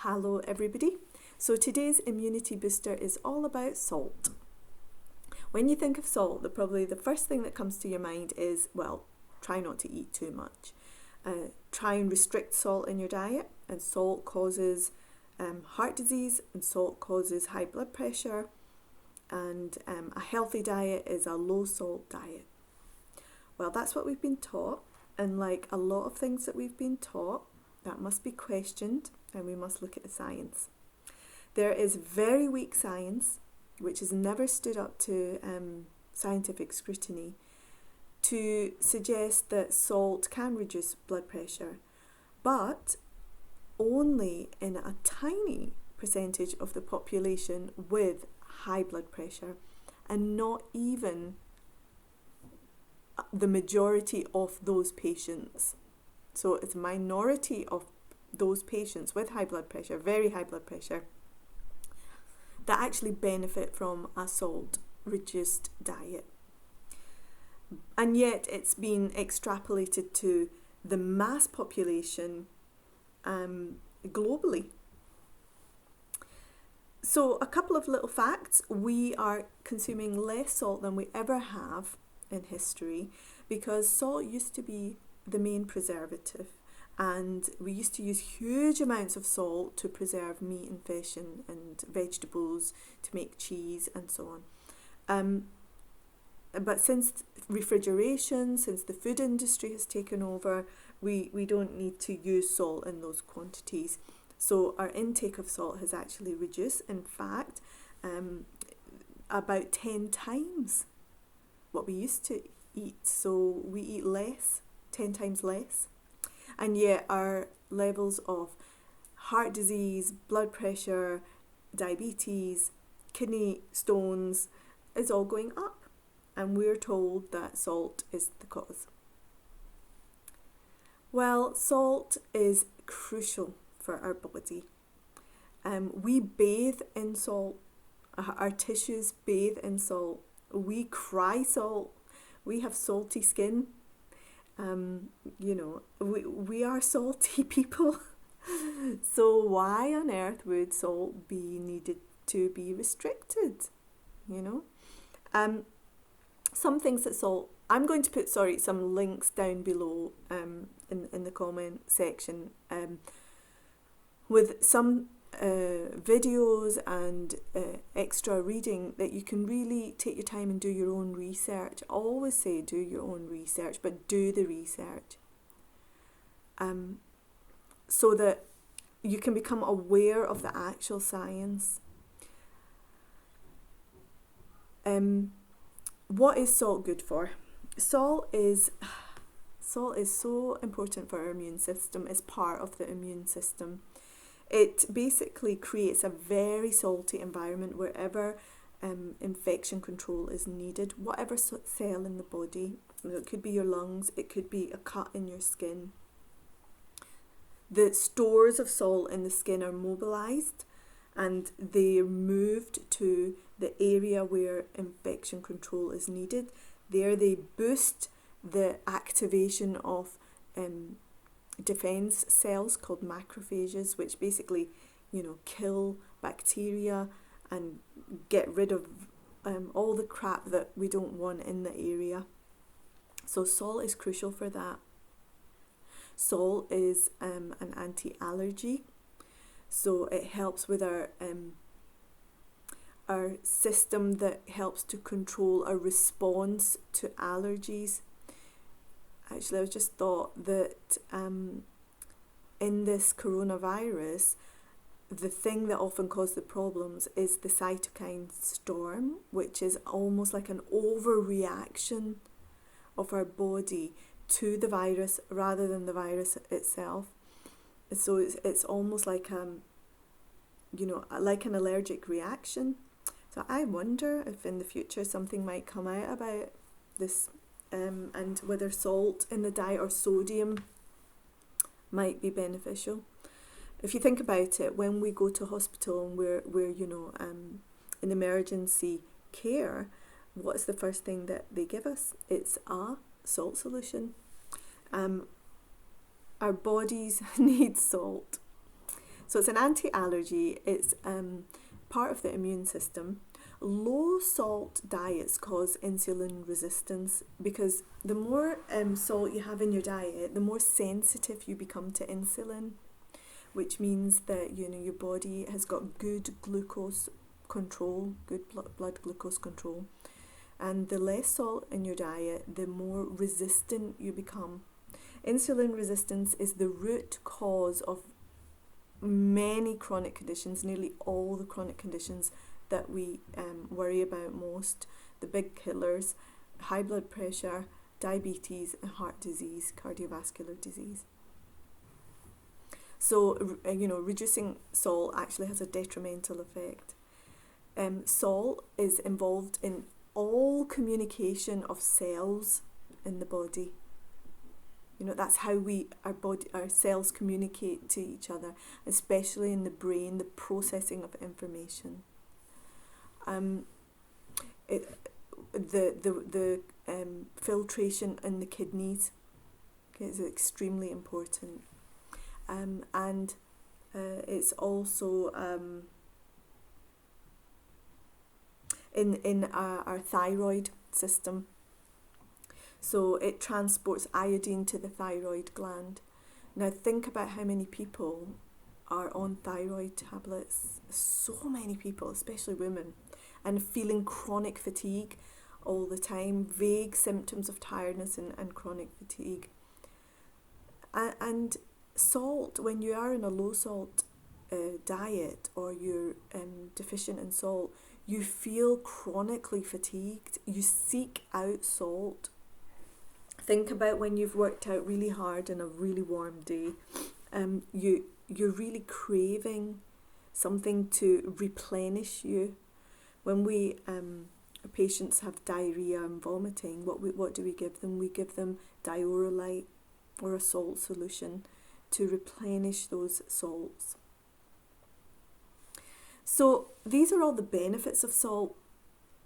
Hello everybody. So today's immunity booster is all about salt. When you think of salt, probably the first thing that comes to your mind is, well, try not to eat too much. Try and restrict salt in your diet, and salt causes heart disease, and salt causes high blood pressure, and a healthy diet is a low salt diet. Well, that's what we've been taught, and like a lot of things that we've been taught, that must be questioned, and we must look at the science. There is very weak science, which has never stood up to scientific scrutiny, to suggest that salt can reduce blood pressure, but only in a tiny percentage of the population with high blood pressure, and not even the majority of those patients. So it's a minority of those patients with high blood pressure, very high blood pressure, that actually benefit from a salt reduced diet. And yet it's been extrapolated to the mass population globally. So a couple of little facts: we are consuming less salt than we ever have in history, because salt used to be the main preservative, and we used to use huge amounts of salt to preserve meat and fish and vegetables, to make cheese and so on. But since refrigeration, since the food industry has taken over, we don't need to use salt in those quantities. So our intake of salt has actually reduced. In fact, about 10 times what we used to eat. So we eat less, 10 times less. And yet our levels of heart disease, blood pressure, diabetes, kidney stones is all going up. And we're told that salt is the cause. Well, salt is crucial for our body. We bathe in salt. Our tissues bathe in salt. We cry salt. We have salty skin. We are salty people. So why on earth would salt be needed to be restricted? Some things that salt, I'm going to put some links down below in the comment section with some videos and extra reading that you can really take your time and do your own research. I always say do your own research, but do the research so that you can become aware of the actual science. What is salt good for? Salt is so important for our immune system. It's part of the immune system. It basically creates a very salty environment wherever infection control is needed, whatever cell in the body. It could be your lungs, it could be a cut in your skin. The stores of salt in the skin are mobilized, and they're moved to the area where infection control is needed. There they boost the activation of defense cells called macrophages, which basically, kill bacteria and get rid of all the crap that we don't want in the area. So salt is crucial for that. Salt is an anti-allergy, so it helps with our system that helps to control our response to allergies. Actually, I just thought that in this coronavirus, the thing that often causes the problems is the cytokine storm, which is almost like an overreaction of our body to the virus rather than the virus itself. So it's almost like like an allergic reaction. So I wonder if in the future something might come out about this, and whether salt in the diet or sodium might be beneficial. If you think about it, when we go to hospital and we're in emergency care, what is the first thing that they give us? It's a salt solution. Our bodies need salt. So it's an anti-allergy. It's part of the immune system. Low salt diets cause insulin resistance because the more salt you have in your diet, the more sensitive you become to insulin, which means that your body has got good glucose control, good blood glucose control. And the less salt in your diet, the more resistant you become. Insulin resistance is the root cause of many chronic conditions, nearly all the chronic conditions that we worry about most, the big killers: high blood pressure, diabetes, and heart disease, cardiovascular disease. So, reducing salt actually has a detrimental effect. Salt is involved in all communication of cells in the body. That's how our cells communicate to each other, especially in the brain, the processing of information. The filtration in the kidneys is extremely important, and it's also in our thyroid system. So it transports iodine to the thyroid gland. Now think about how many people are on thyroid tablets. So many people, especially women, and feeling chronic fatigue all the time, vague symptoms of tiredness and chronic fatigue. And salt, when you are in a low salt diet or you're deficient in salt, you feel chronically fatigued. You seek out salt. Think about when you've worked out really hard in a really warm day. You're really craving something to replenish you. When patients have diarrhea and vomiting, what do we give them? We give them diurolite or a salt solution to replenish those salts. So these are all the benefits of salt.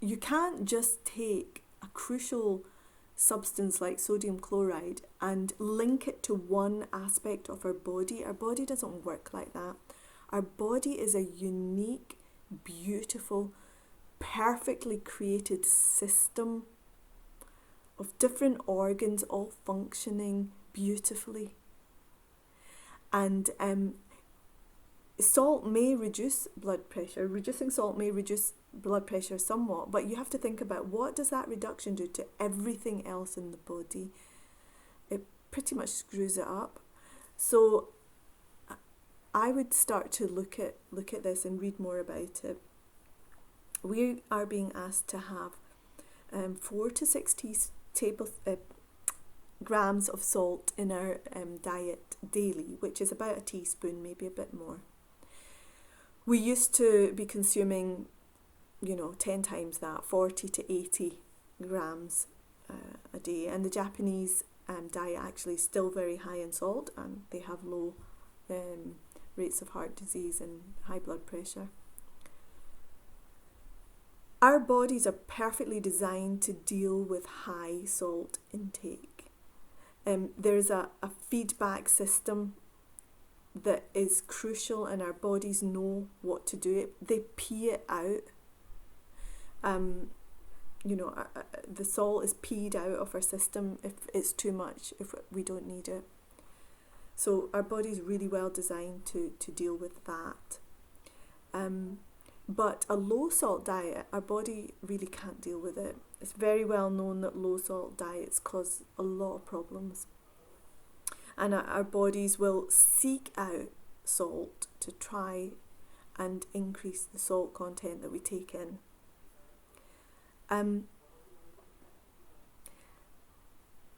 You can't just take a crucial substance like sodium chloride and link it to one aspect of our body. Our body doesn't work like that. Our body is a unique, beautiful, perfectly created system of different organs all functioning beautifully. And salt may reduce blood pressure. Reducing salt may reduce blood pressure somewhat, but you have to think about what does that reduction do to everything else in the body. It pretty much screws it up. So I would start to look at this and read more about it. We are being asked to have 4 to 6 grams of salt in our diet daily, which is about a teaspoon, maybe a bit more. We used to be consuming 10 times that, 40 to 80 grams a day, and the Japanese diet actually is still very high in salt, and they have low rates of heart disease and high blood pressure. Our bodies are perfectly designed to deal with high salt intake. There's a feedback system that is crucial, and our bodies know what to do. They pee it out. The salt is peed out of our system if it's too much, if we don't need it. So our body is really well designed to deal with that. But a low salt diet, our body really can't deal with it. It's very well known that low salt diets cause a lot of problems. And our bodies will seek out salt to try and increase the salt content that we take in.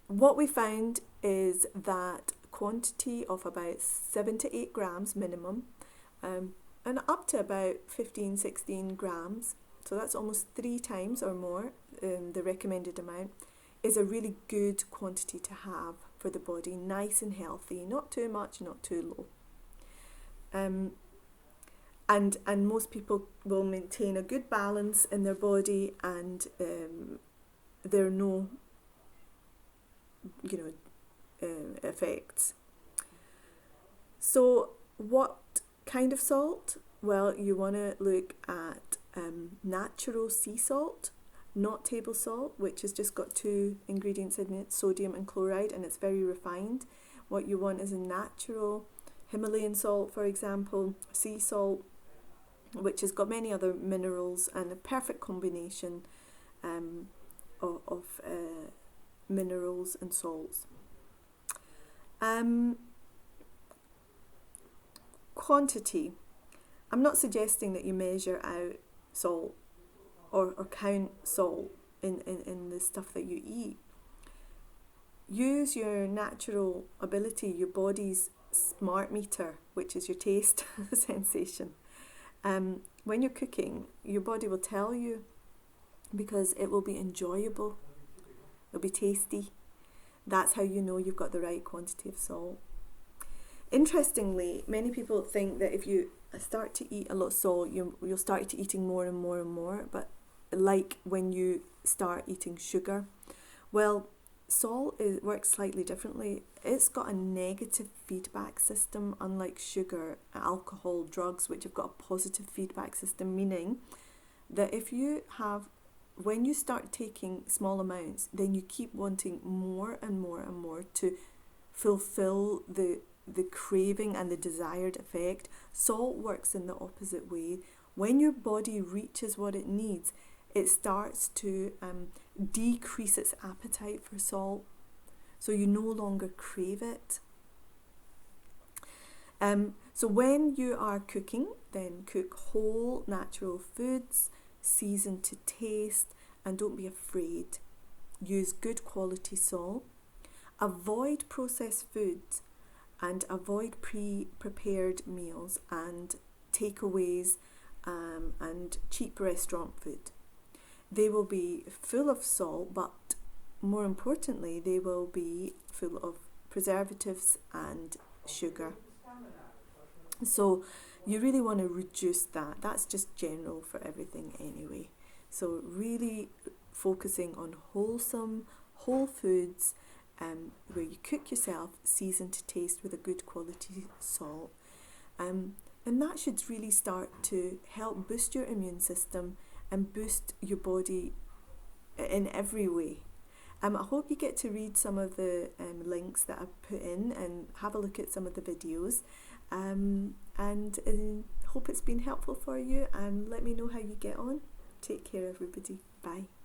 What we found is that quantity of about 7 to 8 grams minimum, and up to about 15-16 grams, so that's almost 3 times or more the recommended amount, is a really good quantity to have for the body, nice and healthy, not too much, not too low. And most people will maintain a good balance in their body, and there are no effects. So what kind of salt? Well, you want to look at natural sea salt, not table salt, which has just got 2 ingredients in it, sodium and chloride, and it's very refined. What you want is a natural Himalayan salt, for example, sea salt, which has got many other minerals and a perfect combination of minerals and salts. Quantity. I'm not suggesting that you measure out salt or count salt in the stuff that you eat. Use your natural ability, your body's smart meter, which is your taste sensation. When you're cooking, your body will tell you, because it will be enjoyable, it'll be tasty. That's how you know you've got the right quantity of salt. Interestingly, many people think that if you start to eat a lot of salt, you'll start to eating more and more and more, but like when you start eating sugar. Well, salt works slightly differently. It's got a negative feedback system, unlike sugar, alcohol, drugs, which have got a positive feedback system, meaning that when you start taking small amounts, then you keep wanting more and more and more to fulfill the craving and the desired effect. Salt works in the opposite way. When your body reaches what it needs, it starts to decrease its appetite for salt, so you no longer crave it. So when you are cooking, then cook whole natural foods, season to taste, and don't be afraid. Use good quality salt. Avoid processed foods and avoid pre-prepared meals and takeaways and cheap restaurant food. They will be full of salt, but more importantly, they will be full of preservatives and sugar. So you really want to reduce that. That's just general for everything anyway. So really focusing on wholesome, whole foods, where you cook yourself, season to taste with a good quality salt. And that should really start to help boost your immune system and boost your body in every way. I hope you get to read some of the links that I've put in and have a look at some of the videos. And hope it's been helpful for you, and let me know how you get on. Take care, everybody. Bye.